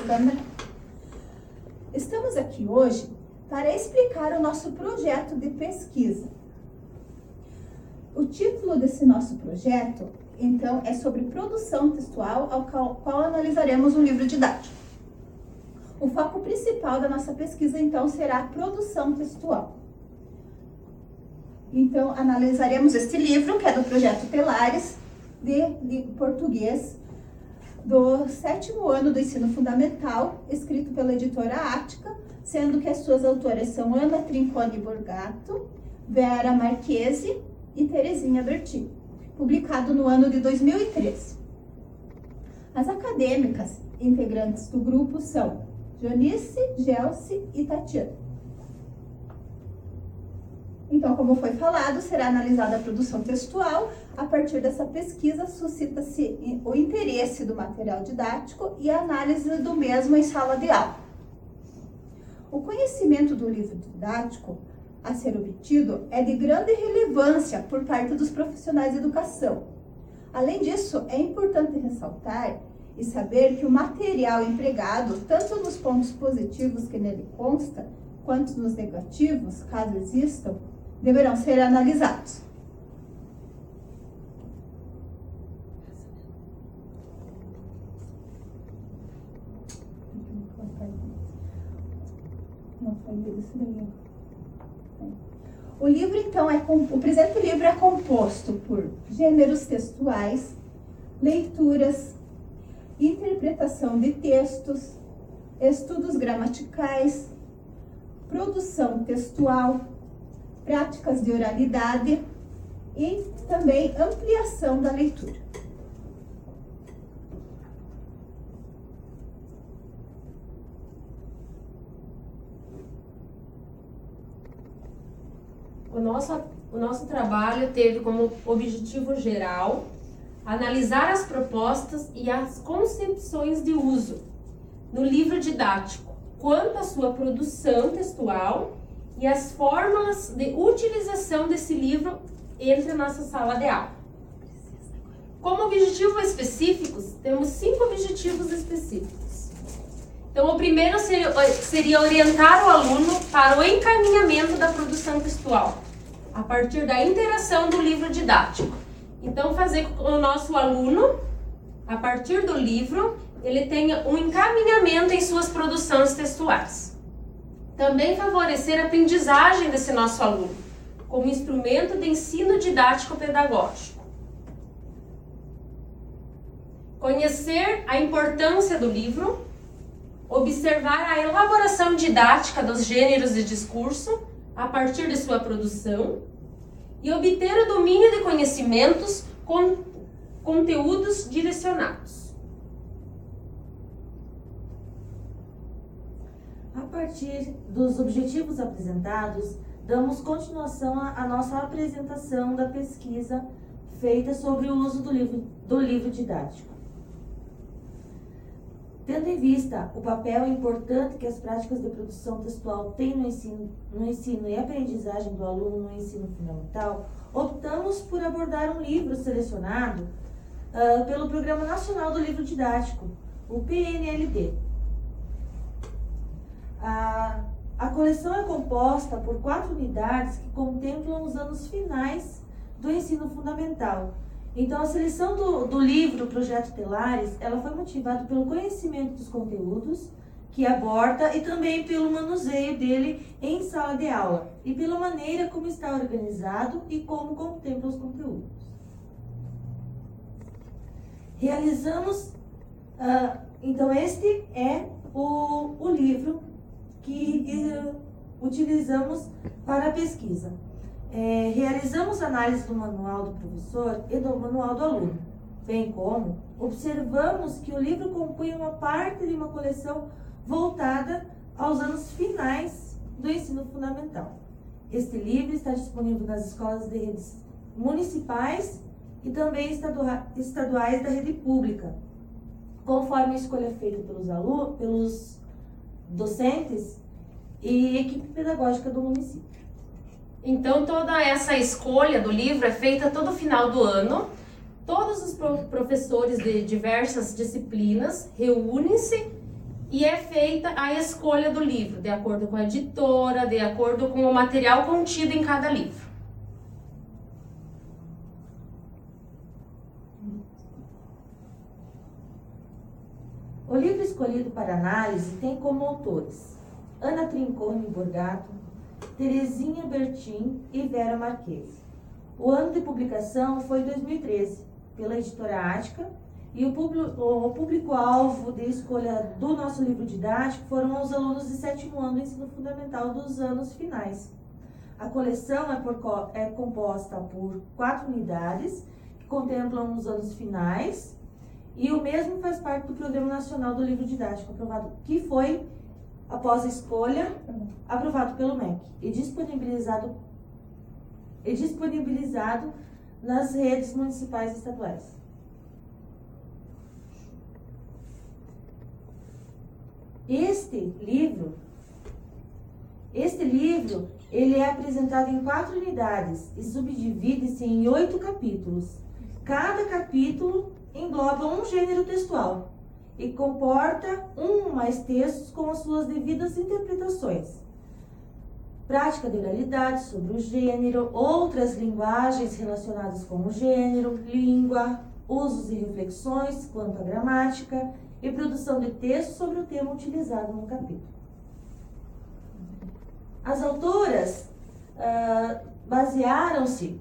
Câmera. Estamos aqui hoje para explicar o nosso projeto de pesquisa. O título desse nosso projeto, então, é sobre produção textual, ao qual analisaremos um livro didático. O foco principal da nossa pesquisa, então, será a produção textual. Então, analisaremos este livro, que é do Projeto Telares, de português, do 7º ano do ensino fundamental, escrito pela editora Ática, sendo que as suas autoras são Ana Trincone Borgato, Vera Marchese e Terezinha Bertin, publicado no ano de 2013. As acadêmicas integrantes do grupo são Janice, Gelsi e Tatiana. Então, como foi falado, será analisada a produção textual. A partir dessa pesquisa, suscita-se o interesse do material didático e a análise do mesmo em sala de aula. O conhecimento do livro didático a ser obtido é de grande relevância por parte dos profissionais de educação. Além disso, é importante ressaltar e saber que o material empregado, tanto nos pontos positivos que nele consta, quanto nos negativos, caso existam, deverão ser analisados. O livro, então, o presente livro é composto por gêneros textuais, leituras, interpretação de textos, estudos gramaticais, produção textual, práticas de oralidade e também ampliação da leitura. O nosso trabalho teve como objetivo geral analisar as propostas e as concepções de uso no livro didático, quanto à sua produção textual e as fórmulas de utilização desse livro entre a nossa sala de aula. Como objetivos específicos, temos 5 objetivos específicos. Então, o primeiro seria orientar o aluno para o encaminhamento da produção textual, a partir da interação do livro didático. Então, fazer com que o nosso aluno, a partir do livro, ele tenha um encaminhamento em suas produções textuais. Também favorecer a aprendizagem desse nosso aluno, como instrumento de ensino didático-pedagógico. Conhecer a importância do livro, observar a elaboração didática dos gêneros de discurso a partir de sua produção e obter o domínio de conhecimentos com conteúdos direcionados. A partir dos objetivos apresentados, damos continuação à nossa apresentação da pesquisa feita sobre o uso do livro didático. Tendo em vista o papel importante que as práticas de produção textual têm no ensino e aprendizagem do aluno no ensino fundamental, optamos por abordar um livro selecionado pelo Programa Nacional do Livro Didático, o PNLD. A coleção é composta por 4 unidades que contemplam os anos finais do ensino fundamental. Então, a seleção do livro Projeto Telares, ela foi motivada pelo conhecimento dos conteúdos que aborda e também pelo manuseio dele em sala de aula e pela maneira como está organizado e como contempla os conteúdos. Realizamos, então este é o livro que utilizamos para a pesquisa. Realizamos análise do manual do professor e do manual do aluno, bem como observamos que o livro compunha uma parte de uma coleção voltada aos anos finais do ensino fundamental. Este livro está disponível nas escolas de redes municipais e também estaduais da rede pública, conforme a escolha feita pelos docentes e equipe pedagógica do município. Então, toda essa escolha do livro é feita todo final do ano. Todos os professores de diversas disciplinas reúnem-se e é feita a escolha do livro, de acordo com a editora, de acordo com o material contido em cada livro. O livro escolhido para análise tem como autores Ana Trincone Borgato, Terezinha Bertin e Vera Marquesi. O ano de publicação foi 2013, pela editora Ática, e o público-alvo de escolha do nosso livro didático foram os alunos de 7º ano do ensino fundamental dos anos finais. A coleção é composta por 4 unidades, que contemplam os anos finais, e o mesmo faz parte do Programa Nacional do Livro Didático, aprovado, que foi, após a escolha, aprovado pelo MEC e disponibilizado nas redes municipais e estaduais. Este livro, ele é apresentado em 4 unidades e subdivide-se em 8 capítulos. Cada capítulo engloba um gênero textual e comporta um ou mais textos com as suas devidas interpretações. Prática de oralidade sobre o gênero, outras linguagens relacionadas com o gênero, língua, usos e reflexões quanto à gramática e produção de textos sobre o tema utilizado no capítulo. As autoras basearam-se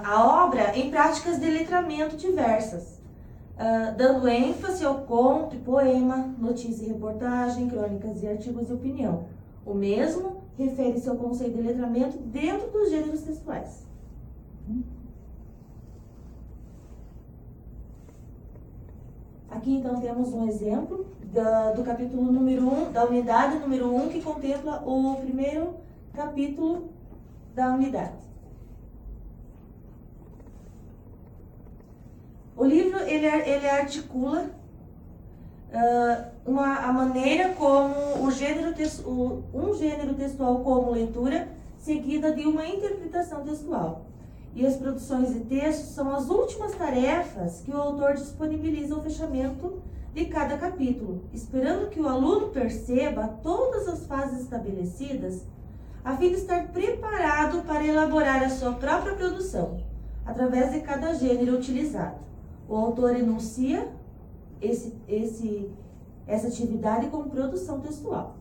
a obra em práticas de letramento diversas, dando ênfase ao conto e poema, notícia e reportagem, crônicas e artigos de opinião. O mesmo refere-se ao conceito de letramento dentro dos gêneros textuais. Aqui então temos um exemplo do capítulo número 1, da unidade número 1, que contempla o primeiro capítulo da unidade. O livro ele articula a maneira como um gênero textual como leitura, seguida de uma interpretação textual. E as produções de texto são as últimas tarefas que o autor disponibiliza ao fechamento de cada capítulo, esperando que o aluno perceba todas as fases estabelecidas, a fim de estar preparado para elaborar a sua própria produção, através de cada gênero utilizado. O autor enuncia essa atividade como produção textual.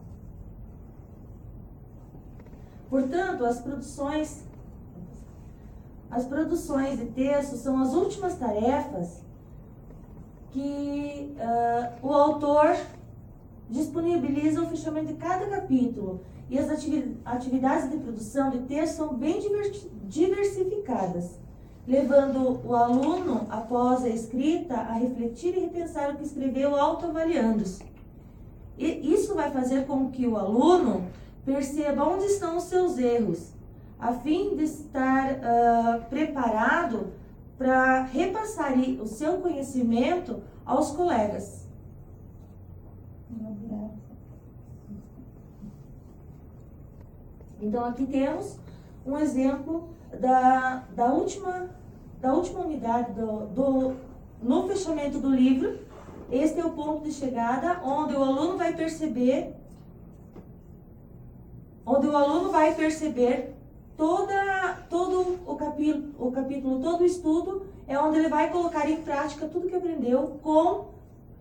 Portanto, as produções de texto são as últimas tarefas que o autor disponibiliza ao fechamento de cada capítulo. E as atividades de produção de texto são bem diversificadas, levando o aluno, após a escrita, a refletir e repensar o que escreveu, autoavaliando-se. E isso vai fazer com que o aluno perceba onde estão os seus erros, a fim de estar preparado para repassar o seu conhecimento aos colegas. Então aqui temos um exemplo da última unidade no fechamento do livro. Este é o ponto de chegada, onde o aluno vai perceber todo o capítulo, todo o estudo, é onde ele vai colocar em prática tudo que aprendeu com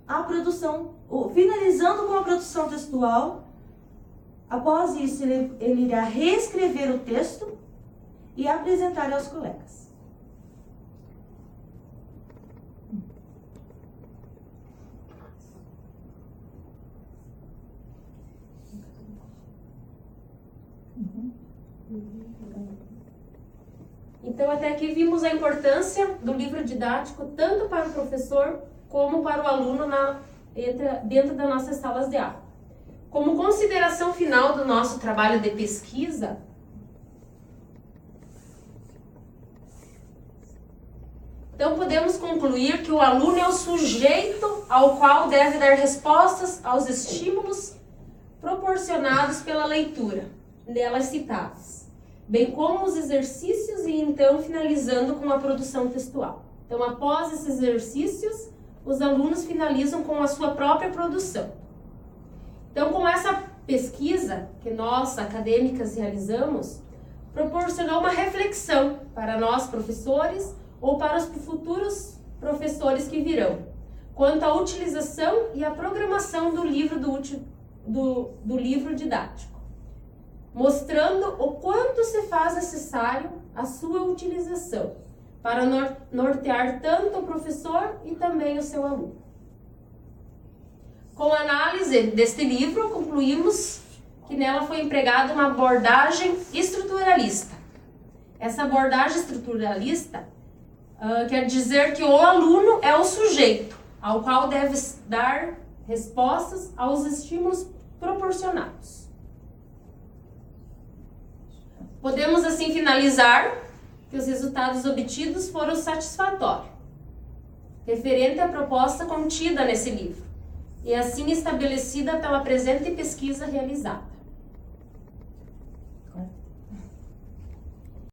a produção, finalizando com a produção textual. Após isso, ele irá reescrever o texto e apresentar aos colegas. Então, até aqui vimos a importância do livro didático tanto para o professor como para o aluno dentro das nossas salas de aula. Como consideração final do nosso trabalho de pesquisa, então podemos concluir que o aluno é o sujeito ao qual deve dar respostas aos estímulos proporcionados pela leitura, nelas citadas, bem como os exercícios e então finalizando com a produção textual. Então, após esses exercícios, os alunos finalizam com a sua própria produção. Então, com essa pesquisa que nós, acadêmicas, realizamos, proporcionou uma reflexão para nós, professores, ou para os futuros professores que virão, quanto à utilização e à programação do livro, do livro didático, mostrando o quanto se faz necessário a sua utilização para nortear tanto o professor e também o seu aluno. Com a análise deste livro, concluímos que nela foi empregada uma abordagem estruturalista. Essa abordagem estruturalista quer dizer que o aluno é o sujeito ao qual deve dar respostas aos estímulos proporcionados. Podemos assim finalizar que os resultados obtidos foram satisfatórios, referente à proposta contida nesse livro, e assim estabelecida pela presente pesquisa realizada.